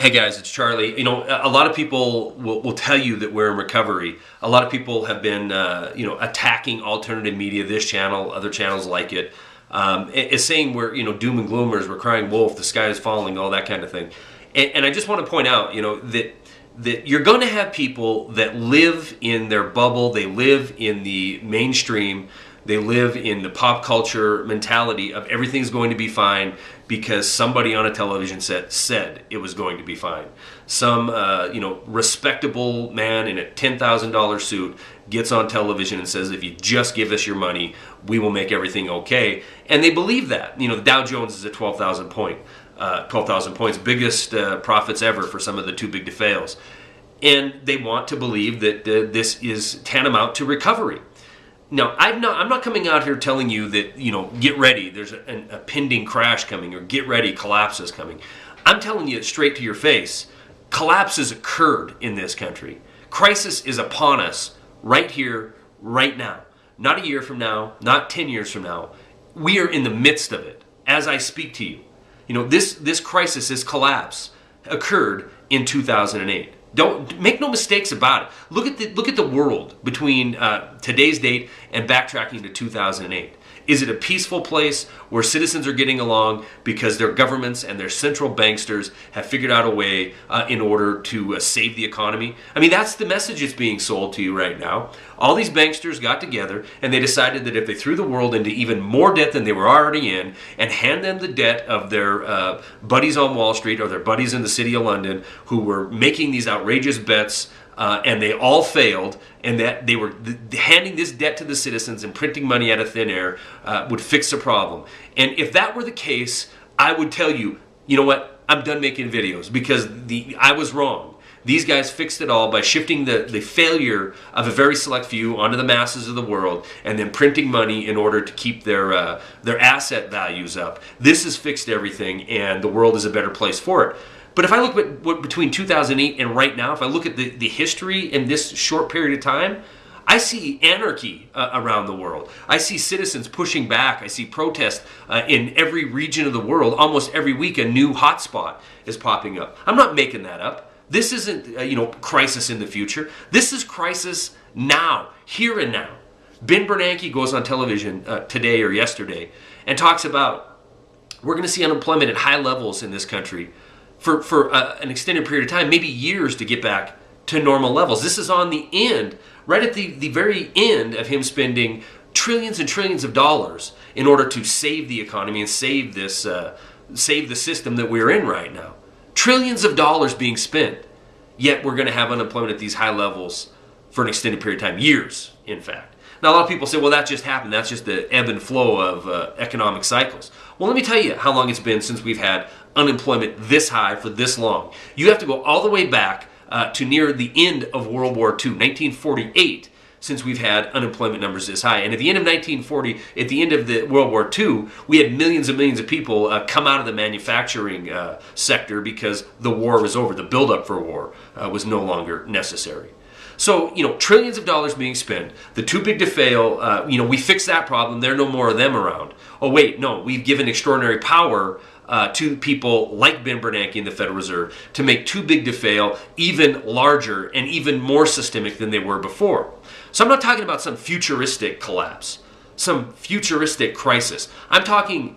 Hi guys, it's Charlie. A lot of people will tell you that we're in recovery. A lot of people have been, attacking alternative media, this channel, other channels like it. It's saying we're, doom and gloomers, we're crying wolf, the sky is falling, all that kind of thing. And I just want to point out, that you're going to have people that live in their bubble, they live in the mainstream, they live in the pop culture mentality of everything's going to be fine because somebody on a television set said it was going to be fine. Some, respectable man in a $10,000 suit gets on television and says, if you just give us your money, we will make everything okay. And they believe that. The Dow Jones is at 12,000 points, biggest profits ever for some of the too big to fails. And they want to believe that this is tantamount to recovery. Now, I'm not coming out here telling you that, get ready, there's a pending crash coming, or get ready, collapse is coming. I'm telling you it straight to your face. Collapse has occurred in this country. Crisis is upon us right here, right now. Not a year from now, not 10 years from now. We are in the midst of it as I speak to you. This crisis, this collapse occurred in 2008. Don't make no mistakes about it. Look at the world between today's date and backtracking to 2008. Is it a peaceful place where citizens are getting along because their governments and their central banksters have figured out a way in order to save the economy? I mean, that's the message that's being sold to you right now. All these banksters got together and they decided that if they threw the world into even more debt than they were already in and hand them the debt of their buddies on Wall Street or their buddies in the City of London who were making these outrageous bets and they all failed, and that they were handing this debt to the citizens and printing money out of thin air would fix the problem. And if that were the case, I would tell you, you know what, I'm done making videos because I was wrong. These guys fixed it all by shifting the failure of a very select few onto the masses of the world and then printing money in order to keep their asset values up. This has fixed everything, and the world is a better place for it. But if I look at what between 2008 and right now, if I look at the history in this short period of time, I see anarchy around the world. I see citizens pushing back. I see protests in every region of the world. Almost every week a new hotspot is popping up. I'm not making that up. This isn't crisis in the future. This is crisis now, here and now. Ben Bernanke goes on television today or yesterday and talks about we're going to see unemployment at high levels in this country for an extended period of time, maybe years, to get back to normal levels. This is on the end, right at the very end of him spending trillions and trillions of dollars in order to save the economy and save the system that we're in right now. Trillions of dollars being spent, yet we're going to have unemployment at these high levels for an extended period of time, years, in fact. Now, a lot of people say, well, that just happened. That's just the ebb and flow of economic cycles. Well, let me tell you how long it's been since we've had unemployment this high for this long. You have to go all the way back to near the end of World War II, 1948, since we've had unemployment numbers this high. And at the end of 1940, at the end of the World War II, we had millions and millions of people come out of the manufacturing sector because the war was over. The buildup for war was no longer necessary. So, trillions of dollars being spent, the too big to fail, we fixed that problem, there are no more of them around. Oh wait, no, we've given extraordinary power to people like Ben Bernanke in the Federal Reserve to make too big to fail even larger and even more systemic than they were before. So I'm not talking about some futuristic collapse, some futuristic crisis. I'm talking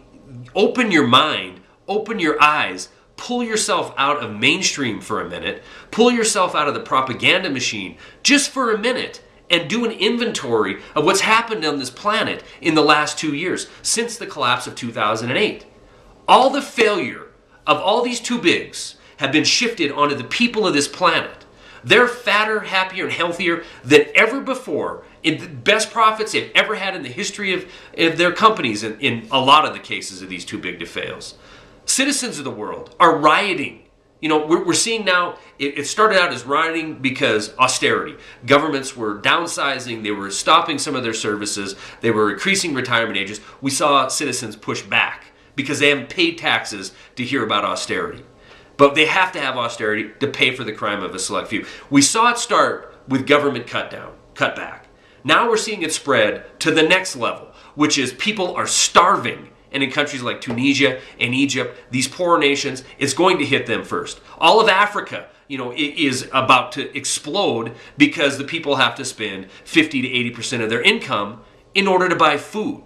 open your mind, open your eyes, pull yourself out of mainstream for a minute, pull yourself out of the propaganda machine just for a minute, and do an inventory of what's happened on this planet in the last 2 years, since the collapse of 2008. All the failure of all these too bigs have been shifted onto the people of this planet. They're fatter, happier, and healthier than ever before, in the best profits they've ever had in the history of their companies in a lot of the cases of these too big to fails. Citizens of the world are rioting. We're seeing now, it started out as rioting because austerity. Governments were downsizing, they were stopping some of their services, they were increasing retirement ages. We saw citizens push back because they haven't paid taxes to hear about austerity. But they have to have austerity to pay for the crime of a select few. We saw it start with government cutback. Now we're seeing it spread to the next level, which is people are starving And in countries like Tunisia and Egypt, these poorer nations, it's going to hit them first. All of Africa, is about to explode because the people have to spend 50 to 80% of their income in order to buy food.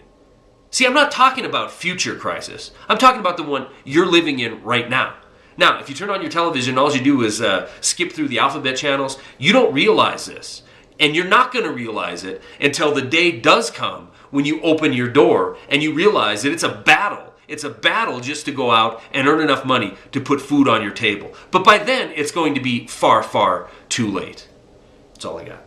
See, I'm not talking about future crisis. I'm talking about the one you're living in right now. Now, if you turn on your television, all you do is skip through the alphabet channels, you don't realize this. And you're not going to realize it until the day does come when you open your door and you realize that it's a battle. It's a battle just to go out and earn enough money to put food on your table. But by then, it's going to be far, far too late. That's all I got.